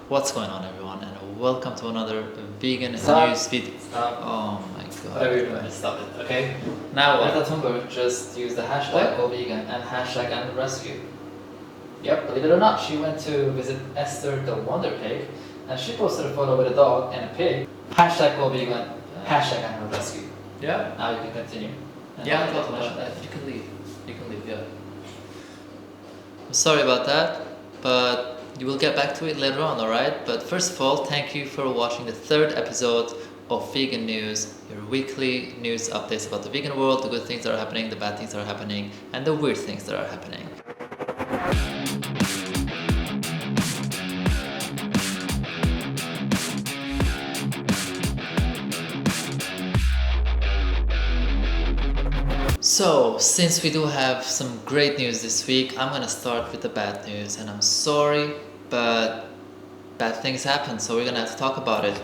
What's going on, everyone, and welcome to another vegan Stop. news feed. Stop. Oh my god. Whatever you're doing, stop it, okay? Now Greta what? Thunberg just used the hashtag What? Go Vegan and hashtag Animal Rescue. Yep, believe it or not, she went to visit Esther the Wonder Pig and she posted a photo with a dog and a pig. Hashtag Go Vegan, hashtag Animal Rescue. Yeah. Now you can continue. And Yeah, not talk get about mentioned. that. You can leave. You can leave, yeah. I'm sorry about that, but you will get back to it later on, alright? But first of all, thank you for watching the third episode of Vegan News, your weekly news updates about the vegan world, the good things that are happening, the bad things that are happening, and the weird things that are happening. So, since we do have some great news this week, I'm gonna start with the bad news, and I'm sorry, but bad things happen, so we're gonna have to talk about it.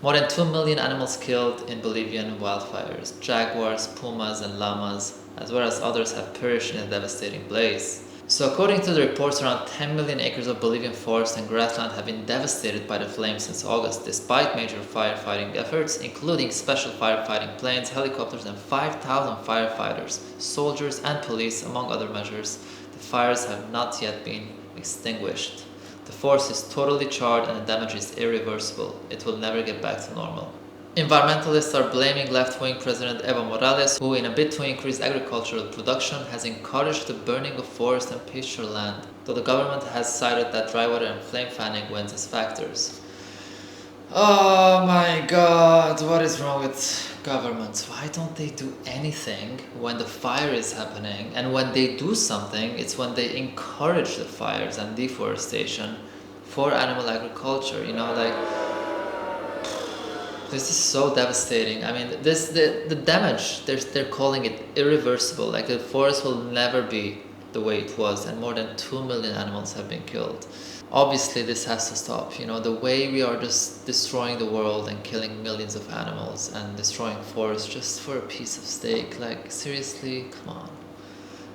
More than 2 million animals killed in Bolivian wildfires. Jaguars, pumas, and llamas, as well as others, have perished in a devastating blaze. So according to the reports, around 10 million acres of Bolivian forest and grassland have been devastated by the flames since August, despite major firefighting efforts, including special firefighting planes, helicopters, and 5,000 firefighters, soldiers, and police, among other measures. The fires have not yet been extinguished. The forest is totally charred and the damage is irreversible. It will never get back to normal. Environmentalists are blaming left-wing President Evo Morales, who in a bid to increase agricultural production has encouraged the burning of forest and pasture land, though the government has cited that dry weather and flame fanning went as factors. Oh my god, what is wrong with governments? Why don't they do anything when the fire is happening? And when they do something, it's when they encourage the fires and deforestation for animal agriculture, this is so devastating. I mean, the damage, they're calling it irreversible. Like, the forest will never be the way it was, and more than 2 million animals have been killed. Obviously, this has to stop. The way we are just destroying the world and killing millions of animals and destroying forests just for a piece of steak. Like, seriously, come on.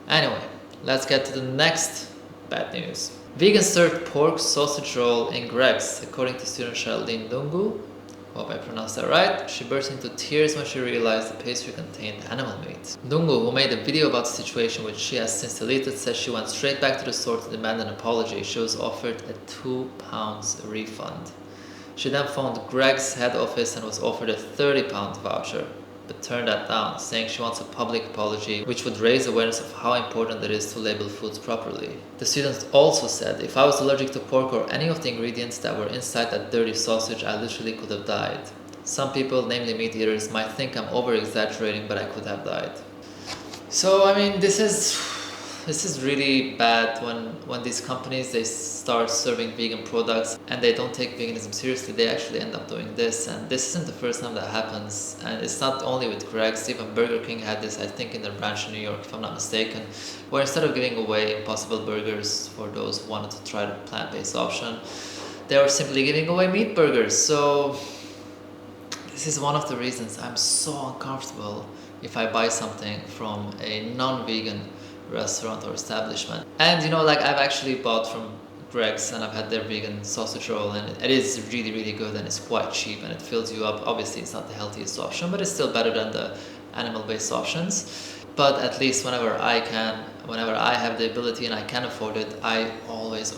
Anyway, let's get to the next bad news. Vegans served pork sausage roll in Greg's, according to student Charlene Lungu. Hope I pronounced that right. She burst into tears when she realized the pastry contained animal meat. Dungu, who made a video about the situation which she has since deleted, says she went straight back to the store to demand an apology. She was offered a £2 refund. She then phoned Greg's head office and was offered a £30 voucher, but turned that down, saying she wants a public apology which would raise awareness of how important it is to label foods properly. The student also said, "If I was allergic to pork or any of the ingredients that were inside that dirty sausage, I literally could have died. Some people, namely meat eaters, might think I'm over-exaggerating, but I could have died." So, I mean, this is really bad when these companies, they start serving vegan products and they don't take veganism seriously. They actually end up doing this, and this isn't the first time that happens. And it's not only with Greg's. Even Burger King had this, I think, in their branch in New York, if I'm not mistaken, where instead of giving away Impossible Burgers for those who wanted to try the plant-based option, they were simply giving away meat burgers. So this is one of the reasons I'm so uncomfortable if I buy something from a non-vegan restaurant or establishment. And I've actually bought from Greg's and I've had their vegan sausage roll, and it is really, really good, and it's quite cheap and it fills you up. Obviously, it's not the healthiest option, but it's still better than the animal-based options. But at least whenever I have the ability and I can afford it, I always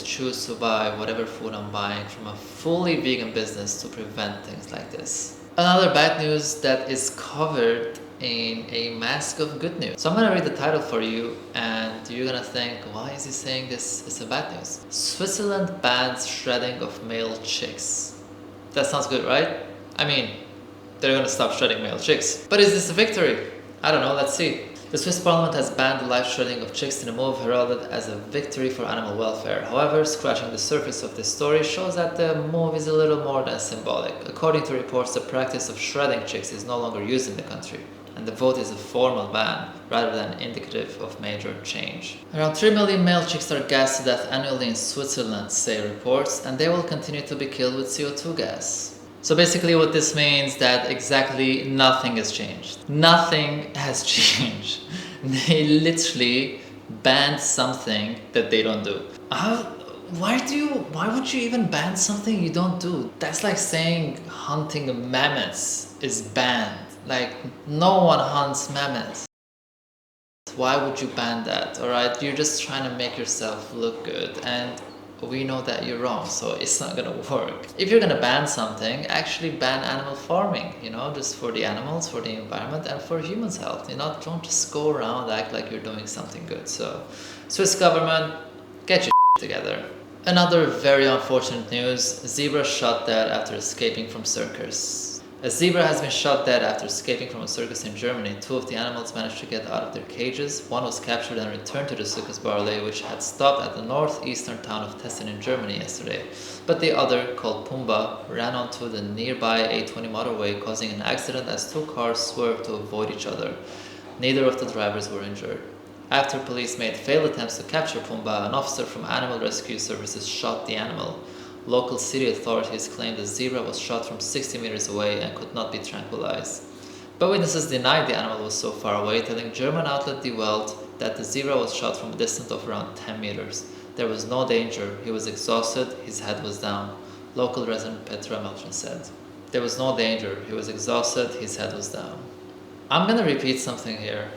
choose to buy whatever food I'm buying from a fully vegan business to prevent things like this. Another bad news that is covered in a mask of good news. So I'm gonna read the title for you and you're gonna think, why is he saying this is a bad news? Switzerland bans shredding of male chicks. That sounds good, right? I mean, they're gonna stop shredding male chicks. But is this a victory? I don't know, let's see. The Swiss parliament has banned the live shredding of chicks in a move heralded as a victory for animal welfare. However, scratching the surface of this story shows that the move is a little more than symbolic. According to reports, the practice of shredding chicks is no longer used in the country, and the vote is a formal ban rather than indicative of major change. Around 3 million male chicks are gassed to death annually in Switzerland, say reports, and they will continue to be killed with CO2 gas. So basically what this means that exactly nothing has changed. Nothing has changed. They literally banned something that they don't do. why would you even ban something you don't do? That's like saying hunting mammoths is banned. Like, no one hunts mammoths. Why would you ban that? All right, you're just trying to make yourself look good, and we know that you're wrong, so it's not gonna work. If you're gonna ban something, actually ban animal farming, you know, just for the animals, for the environment, and for humans' health. You know, don't just go around act like you're doing something good. So, Swiss government, get your together. Another very unfortunate news: zebra shot dead after escaping from circus. A zebra has been shot dead after escaping from a circus in Germany. Two of the animals managed to get out of their cages. One was captured and returned to the circus Barley, which had stopped at the northeastern town of Tessin in Germany yesterday. But the other, called Pumba, ran onto the nearby A20 motorway, causing an accident as two cars swerved to avoid each other. Neither of the drivers were injured. After police made failed attempts to capture Pumba, an officer from Animal Rescue Services shot the animal. Local city authorities claimed the zebra was shot from 60 meters away and could not be tranquilized. But witnesses denied the animal was so far away, telling German outlet Die Welt that the zebra was shot from a distance of around 10 meters. There was no danger. He was exhausted. His head was down. Local resident Petra Melchin said. There was no danger. He was exhausted. His head was down. I'm gonna repeat something here.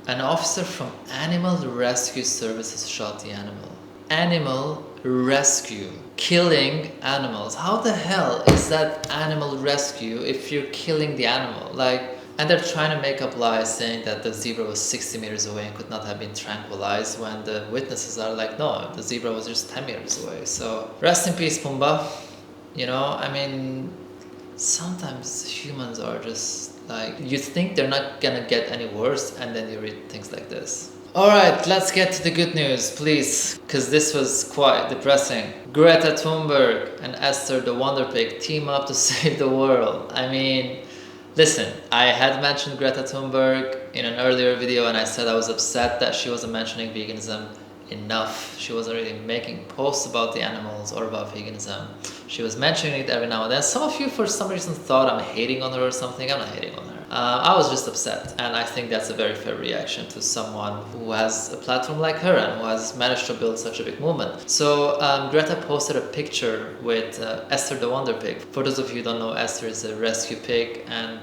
An officer from Animal Rescue Services shot the animal. Animal rescue. Killing animals. How the hell is that animal rescue if you're killing the animal? Like, and they're trying to make up lies saying that the zebra was 60 meters away and could not have been tranquilized, when the witnesses are like, no, the zebra was just 10 meters away. So rest in peace, Pumba. You know, I mean, sometimes humans are just like, you think they're not gonna get any worse, and then you read things like this. Alright, let's get to the good news, please, because this was quite depressing. Greta Thunberg and Esther the Wonder Pig team up to save the world. I mean, listen, I had mentioned Greta Thunberg in an earlier video, and I said I was upset that she wasn't mentioning veganism enough. She wasn't really making posts about the animals or about veganism. She was mentioning it every now and then. Some of you, for some reason, thought I'm hating on her or something. I'm not hating on her. I was just upset, and I think that's a very fair reaction to someone who has a platform like her and who has managed to build such a big movement. So Greta posted a picture with Esther the Wonder Pig. For those of you who don't know, Esther is a rescue pig, and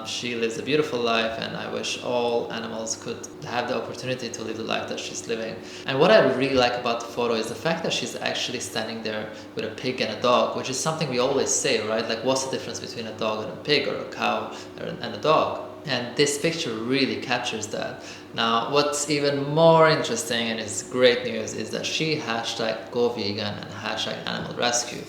she lives a beautiful life, and I wish all animals could have the opportunity to live the life that she's living. And what I really like about the photo is the fact that she's actually standing there with a pig and a dog, which is something we always say, right? Like, what's the difference between a dog and a pig, or a cow and a dog? And this picture really captures that. Now, what's even more interesting, and is great news, is that she hashtag go vegan and hashtag animal rescue.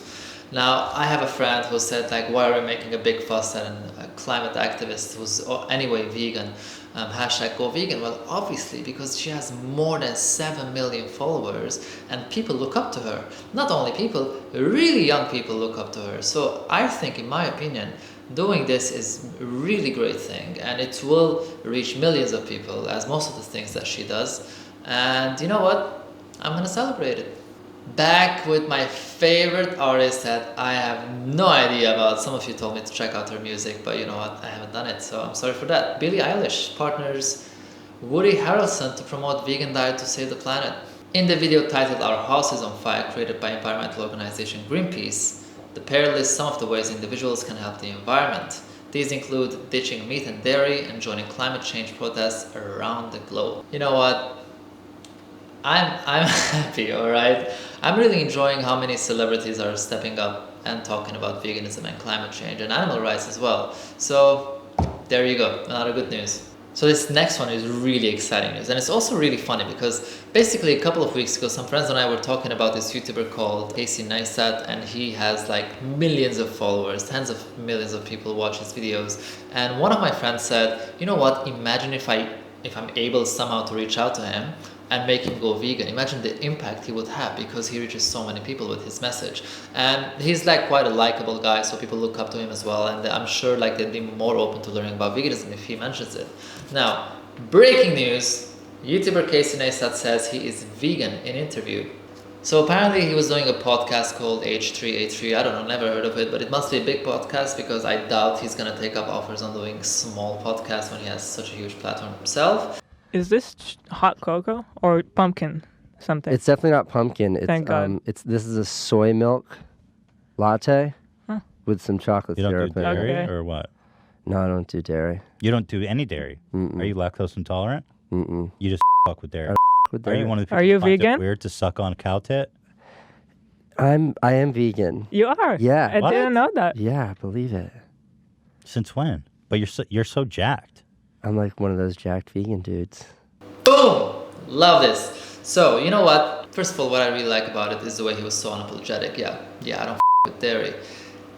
Now, I have a friend who said, like, why are we making a big fuss at a climate activist who's anyway vegan, hashtag go vegan? Well, obviously, because she has more than 7 million followers and people look up to her. Not only people, really young people look up to her. So I think, in my opinion, doing this is a really great thing, and it will reach millions of people, as most of the things that she does. And you know what? I'm gonna celebrate it. Back with my favorite artist that I have no idea about. Some of you told me to check out her music, but you know what? I haven't done it, so I'm sorry for that. Billie Eilish partners Woody Harrelson to promote vegan diet to save the planet. In the video titled Our House is on Fire, created by environmental organization Greenpeace, the pair lists some of the ways individuals can help the environment. These include ditching meat and dairy and joining climate change protests around the globe. You know what? I'm happy, alright? I'm really enjoying how many celebrities are stepping up and talking about veganism and climate change and animal rights as well. So there you go, another good news. So this next one is really exciting news, and it's also really funny because basically a couple of weeks ago some friends and I were talking about this YouTuber called Neistat, and he has like millions of followers, tens of millions of people watch his videos. And one of my friends said, you know what, imagine if I'm able somehow to reach out to him and make him go vegan. Imagine the impact he would have, because he reaches so many people with his message. And he's like quite a likable guy, so people look up to him as well, and I'm sure like they'd be more open to learning about veganism if he mentions it. Now, breaking news, YouTuber Casey Neistat says he is vegan in interview. So apparently he was doing a podcast called H3H3, I don't know, never heard of it, but it must be a big podcast, because I doubt he's gonna take up offers on doing small podcasts when he has such a huge platform himself. Is this hot cocoa or pumpkin something. It's definitely not pumpkin. It's Thank God. this is a soy milk latte Huh. with some chocolate You don't syrup do in it. dairy Okay. or what? No, I don't do dairy. You don't do any dairy. Mm-mm. Are you lactose intolerant? Mm-mm. You just fuck with dairy. With Are you dairy. one of the people Are you who finds vegan? it weird to suck on cow tit? I am vegan. You are? Yeah. I What? didn't know that. Yeah, believe it. Since when? But you're so jacked. I'm like one of those jacked vegan dudes. Boom! Love this. So, you know what? First of all, what I really like about it is the way he was so unapologetic. Yeah, I don't with dairy.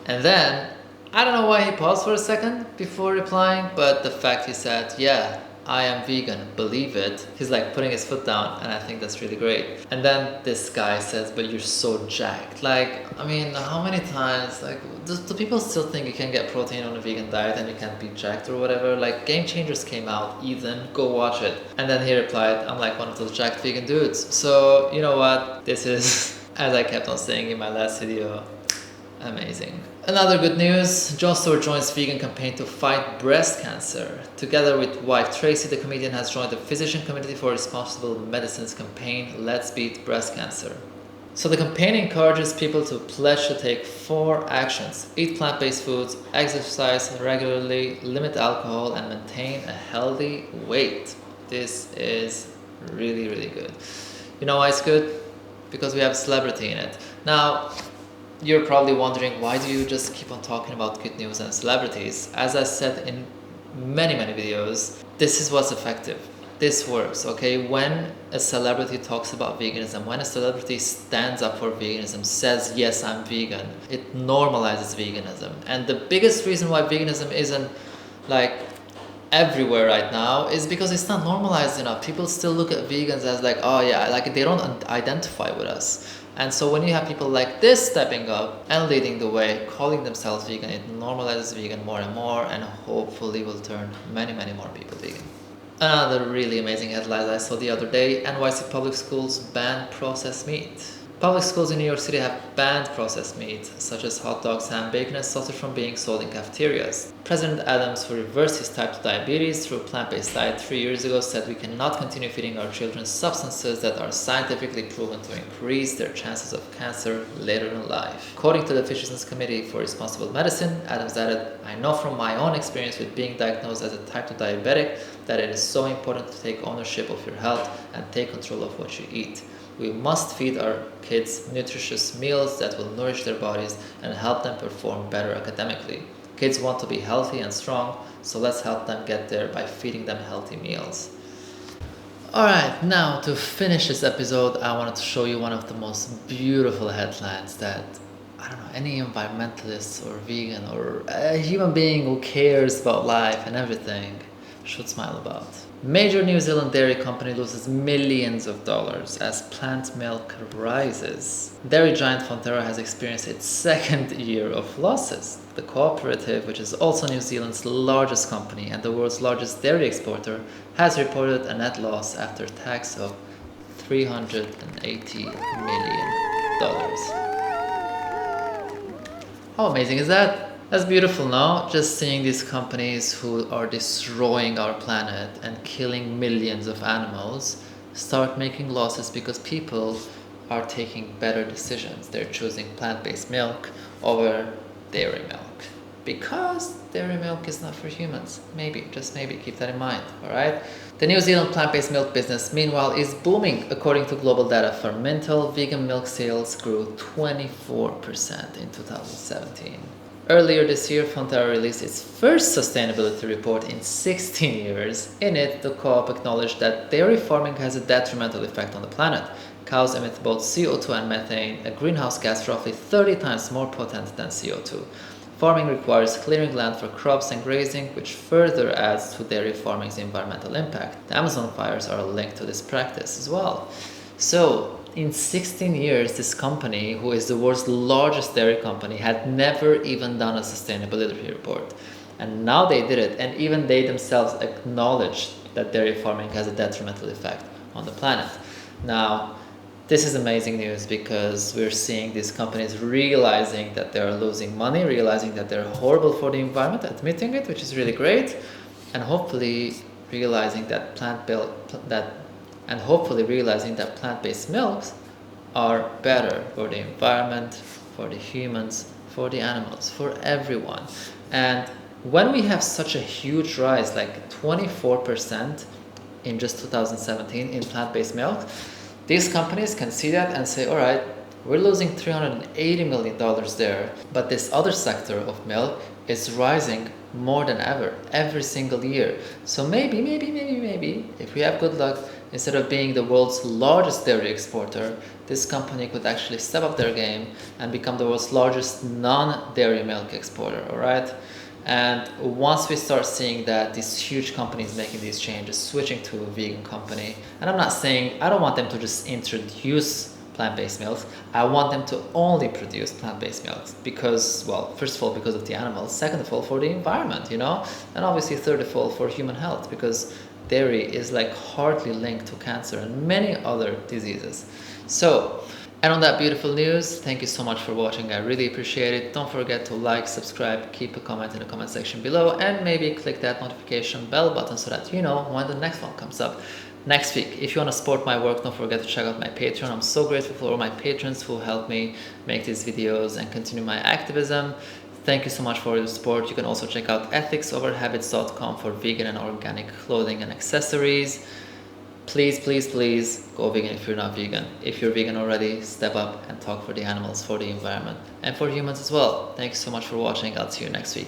And then, I don't know why he paused for a second before replying, but the fact he said, yeah, I am vegan, believe it. He's like putting his foot down, and I think that's really great. And then this guy says, but you're so jacked. Like, I mean, how many times, like, do people still think you can get protein on a vegan diet and you can't be jacked or whatever? Like, Game Changers came out, Ethan, go watch it. And then he replied, I'm like one of those jacked vegan dudes. So, you know what? This is, as I kept on saying in my last video, amazing. Another good news, Jon Stewart joins vegan campaign to fight breast cancer. Together with wife Tracy, the comedian has joined the Physician Community for Responsible Medicines campaign, Let's Beat Breast Cancer. So the campaign encourages people to pledge to take 4 actions: eat plant-based foods, exercise regularly, limit alcohol, and maintain a healthy weight. This is really, really good. You know why it's good? Because we have a celebrity in it. Now, you're probably wondering, why do you just keep on talking about good news and celebrities? As I said in many videos, this is what's effective. This works, okay? When a celebrity talks about veganism, when a celebrity stands up for veganism, says, yes, I'm vegan, it normalizes veganism. And the biggest reason why veganism isn't like everywhere right now is because it's not normalized enough. People still look at vegans as like, oh yeah, like they don't identify with us. And so when you have people like this stepping up and leading the way, calling themselves vegan, it normalizes vegan more and more, and hopefully will turn many more people vegan. Another really amazing headline I saw the other day, NYC public schools ban processed meat. Public schools in New York City have banned processed meat, such as hot dogs, ham, bacon, and sausage from being sold in cafeterias. President Adams, who reversed his type 2 diabetes through a plant-based diet 3 years ago, said we cannot continue feeding our children substances that are scientifically proven to increase their chances of cancer later in life. According to the Physicians Committee for Responsible Medicine, Adams added, I know from my own experience with being diagnosed as a type 2 diabetic that it is so important to take ownership of your health and take control of what you eat. We must feed our kids nutritious meals that will nourish their bodies and help them perform better academically. Kids want to be healthy and strong, so let's help them get there by feeding them healthy meals. Alright, now to finish this episode, I wanted to show you one of the most beautiful headlines that, I don't know, any environmentalist or vegan or a human being who cares about life and everything should smile about. Major New Zealand dairy company loses millions of dollars as plant milk rises. Dairy giant Fonterra has experienced its 2nd year of losses. The cooperative, which is also New Zealand's largest company and the world's largest dairy exporter, has reported a net loss after tax of $380 million. How amazing is that? That's beautiful, no? Just seeing these companies who are destroying our planet and killing millions of animals start making losses because people are taking better decisions. They're choosing plant-based milk over dairy milk. Because dairy milk is not for humans. Maybe, just maybe, keep that in mind, alright? The New Zealand plant-based milk business, meanwhile, is booming. According to global data from Mintel, vegan milk sales grew 24% in 2017. Earlier this year, Fonterra released its first sustainability report in 16 years. In it, the co-op acknowledged that dairy farming has a detrimental effect on the planet. Cows emit both CO2 and methane, a greenhouse gas roughly 30 times more potent than CO2. Farming requires clearing land for crops and grazing, which further adds to dairy farming's environmental impact. The Amazon fires are linked to this practice as well. So, in 16 years, this company, who is the world's largest dairy company, had never even done a sustainability report. And now they did it, and even they themselves acknowledged that dairy farming has a detrimental effect on the planet. Now, this is amazing news because we're seeing these companies realizing that they are losing money, realizing that they're horrible for the environment, admitting it, which is really great, and hopefully realizing that and hopefully realizing that plant-based milks are better for the environment, for the humans, for the animals, for everyone. And when we have such a huge rise, like 24% in just 2017 in plant-based milk, these companies can see that and say, all right, we're losing $380 million there, but this other sector of milk is rising more than ever, every single year. So maybe, if we have good luck, instead of being the world's largest dairy exporter, this company could actually step up their game and become the world's largest non-dairy milk exporter, all right? And once we start seeing that these huge companies making these changes, switching to a vegan company, and I'm not saying, I don't want them to just introduce plant-based milks. I want them to only produce plant-based milks because, well, first of all, because of the animals, second of all, for the environment, you know, and obviously third of all, for human health, because dairy is like hardly linked to cancer and many other diseases. So, and on that beautiful news, thank you so much for watching. I really appreciate it. Don't forget to like, subscribe, keep a comment in the comment section below, and maybe click that notification bell button so that you know when the next one comes up next week. If you want to support my work, don't forget to check out my Patreon. I'm so grateful for all my patrons who help me make these videos and continue my activism. Thank you so much for your support. You can also check out ethicsoverhabits.com for vegan and organic clothing and accessories. Please, please, please go vegan if you're not vegan. If you're vegan already, step up and talk for the animals, for the environment, and for humans as well. Thank you so much for watching. I'll see you next week.